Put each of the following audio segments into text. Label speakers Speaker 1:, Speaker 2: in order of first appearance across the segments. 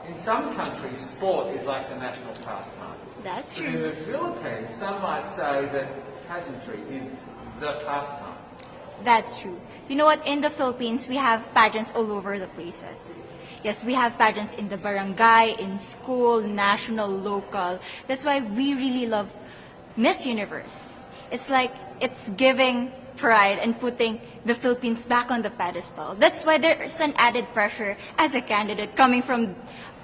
Speaker 1: in some countries, sport is like the national pastime.
Speaker 2: That's
Speaker 1: But in
Speaker 2: true.
Speaker 1: the Philippines, some might say that pageantry is the pastime.
Speaker 2: That's true. You know what? In the Philippines, we have pageants all over the places. Yes, we have pageants in the barangay, in school, national, local. That's why we really love Miss Universe. It's like it's giving pride and putting the Philippines back on the pedestal. That's why there's an added pressure as a candidate coming from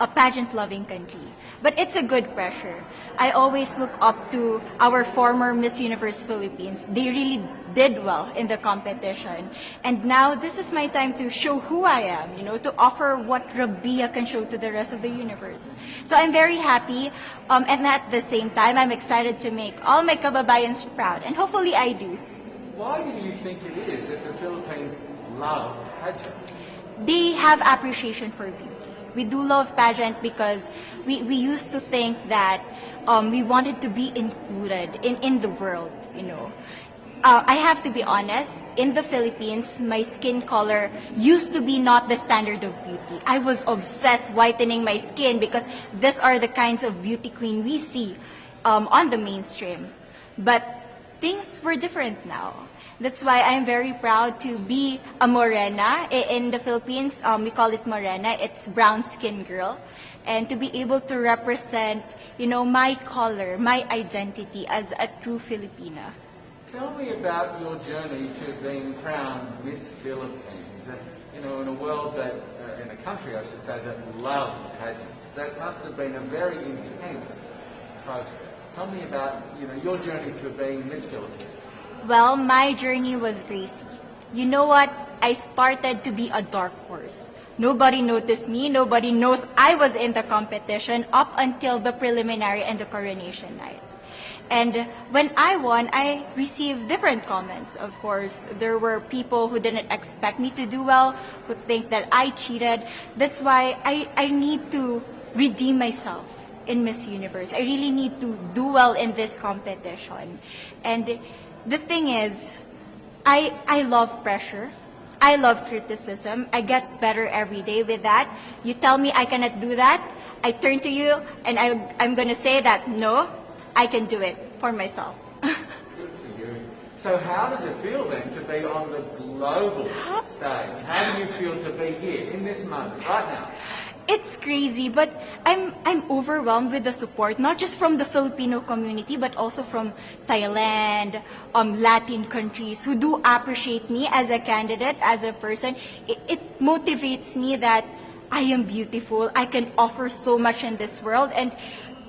Speaker 2: a pageant-loving country. But it's a good pressure. I always look up to our former Miss Universe Philippines. They really did well in the competition. And now this is my time to show who I am, to offer what Rabiya can show to the rest of the universe. So I'm very happy, and at the same time, I'm excited to make all my kababayans proud, and hopefully I do.
Speaker 1: Why do you think it is that the Philippines love pageants?
Speaker 2: They have appreciation for beauty. We do love pageant because we used to think that we wanted to be included in the world, I have to be honest, in the Philippines, my skin color used to be not the standard of beauty. I was obsessed whitening my skin because these are the kinds of beauty queen we see on the mainstream. But things were different now. That's why I'm very proud to be a morena. In the Philippines, we call it morena. It's brown skin girl. And to be able to represent, my color, my identity as a true Filipina.
Speaker 1: Tell me about your journey to being crowned Miss Philippines. In a world that, in a country I should say, that loves pageants. That must have been a very intense process. Tell me about, your journey to being Miss Philippines.
Speaker 2: Well, my journey was crazy. You know what? I started to be a dark horse. Nobody noticed me. Nobody knows I was in the competition up until the preliminary and the coronation night. And when I won, I received different comments. Of course, there were people who didn't expect me to do well, who think that I cheated. That's why I need to redeem myself in Miss Universe. I really need to do well in this competition. And the thing is, I love pressure. I love criticism. I get better every day with that. You tell me I cannot do that, I turn to you and I'm going to say that, no, I can do it for myself.
Speaker 1: Good for you. So how does it feel then to be on the global stage? How do you feel to be here in this moment, right now?
Speaker 2: It's crazy, but I'm overwhelmed with the support, not just from the Filipino community, but also from Thailand, Latin countries who do appreciate me as a candidate, as a person. It motivates me that I am beautiful. I can offer so much in this world. And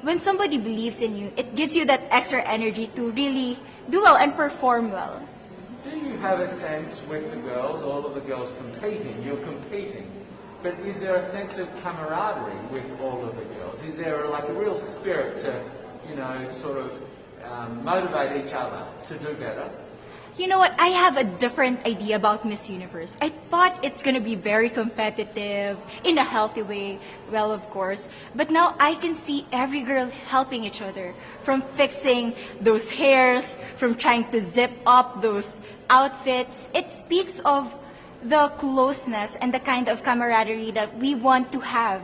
Speaker 2: when somebody believes in you, it gives you that extra energy to really do well and perform well.
Speaker 1: Do you have a sense with the girls, all of the girls competing, you're competing, but is there a sense of camaraderie with all of the girls? Is there a real spirit to, sort of motivate each other to do better?
Speaker 2: You know what? I have a different idea about Miss Universe. I thought it's going to be very competitive, in a healthy way, well, of course. But now I can see every girl helping each other, from fixing those hairs, from trying to zip up those outfits. It speaks of the closeness and the kind of camaraderie that we want to have.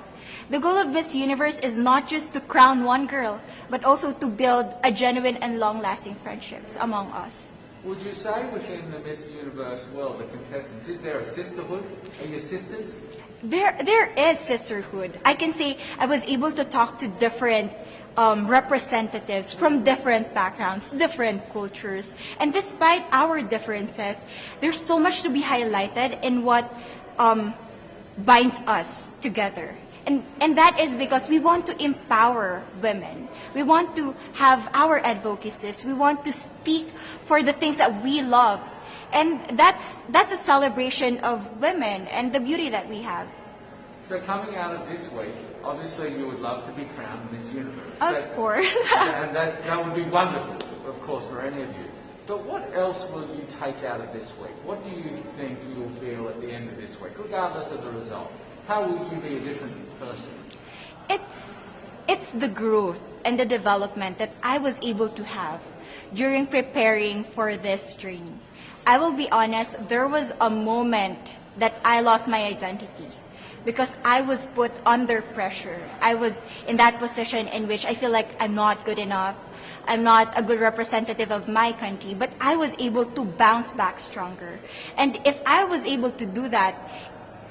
Speaker 2: The goal of Miss Universe is not just to crown one girl, but also to build a genuine and long-lasting friendships among us.
Speaker 1: Would you say within the Miss Universe world, the contestants, is there a sisterhood? Are you sisters?
Speaker 2: There is sisterhood. I can say I was able to talk to different representatives from different backgrounds, different cultures. And despite our differences, there's so much to be highlighted in what binds us together. And that is because we want to empower women. We want to have our advocacies. We want to speak for the things that we love. And that's a celebration of women and the beauty that we have.
Speaker 1: So coming out of this week, obviously you would love to be crowned Miss Universe.
Speaker 2: Of course.
Speaker 1: And that would be wonderful, of course, for any of you. But what else will you take out of this week? What do you think you'll feel at the end of this week, regardless of the result? How will you be a different person?
Speaker 2: It's the growth and the development that I was able to have during preparing for this journey. I will be honest, there was a moment that I lost my identity. because I was put under pressure. I was in that position in which I feel like I'm not good enough. I'm not a good representative of my country, but I was able to bounce back stronger. And if I was able to do that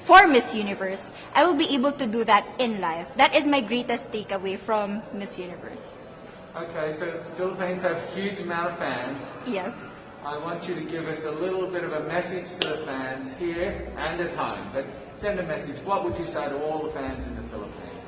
Speaker 2: for Miss Universe, I will be able to do that in life. That is my greatest takeaway from Miss Universe.
Speaker 1: Okay, so the Philippines have a huge amount of fans.
Speaker 2: Yes.
Speaker 1: I want you to give us a little bit of a message to the fans here and at home. But send a message. What would you say to all the fans in the Philippines?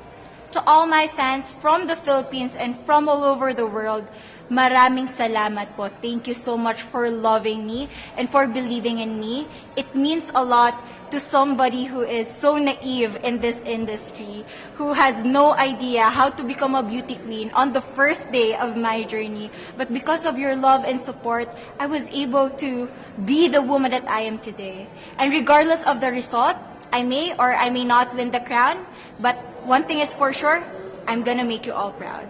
Speaker 2: To all my fans from the Philippines and from all over the world, maraming salamat po. Thank you so much for loving me and for believing in me. It means a lot to somebody who is so naive in this industry, who has no idea how to become a beauty queen on the first day of my journey. But because of your love and support, I was able to be the woman that I am today. And regardless of the result, I may or I may not win the crown, but one thing is for sure, I'm gonna make you all proud.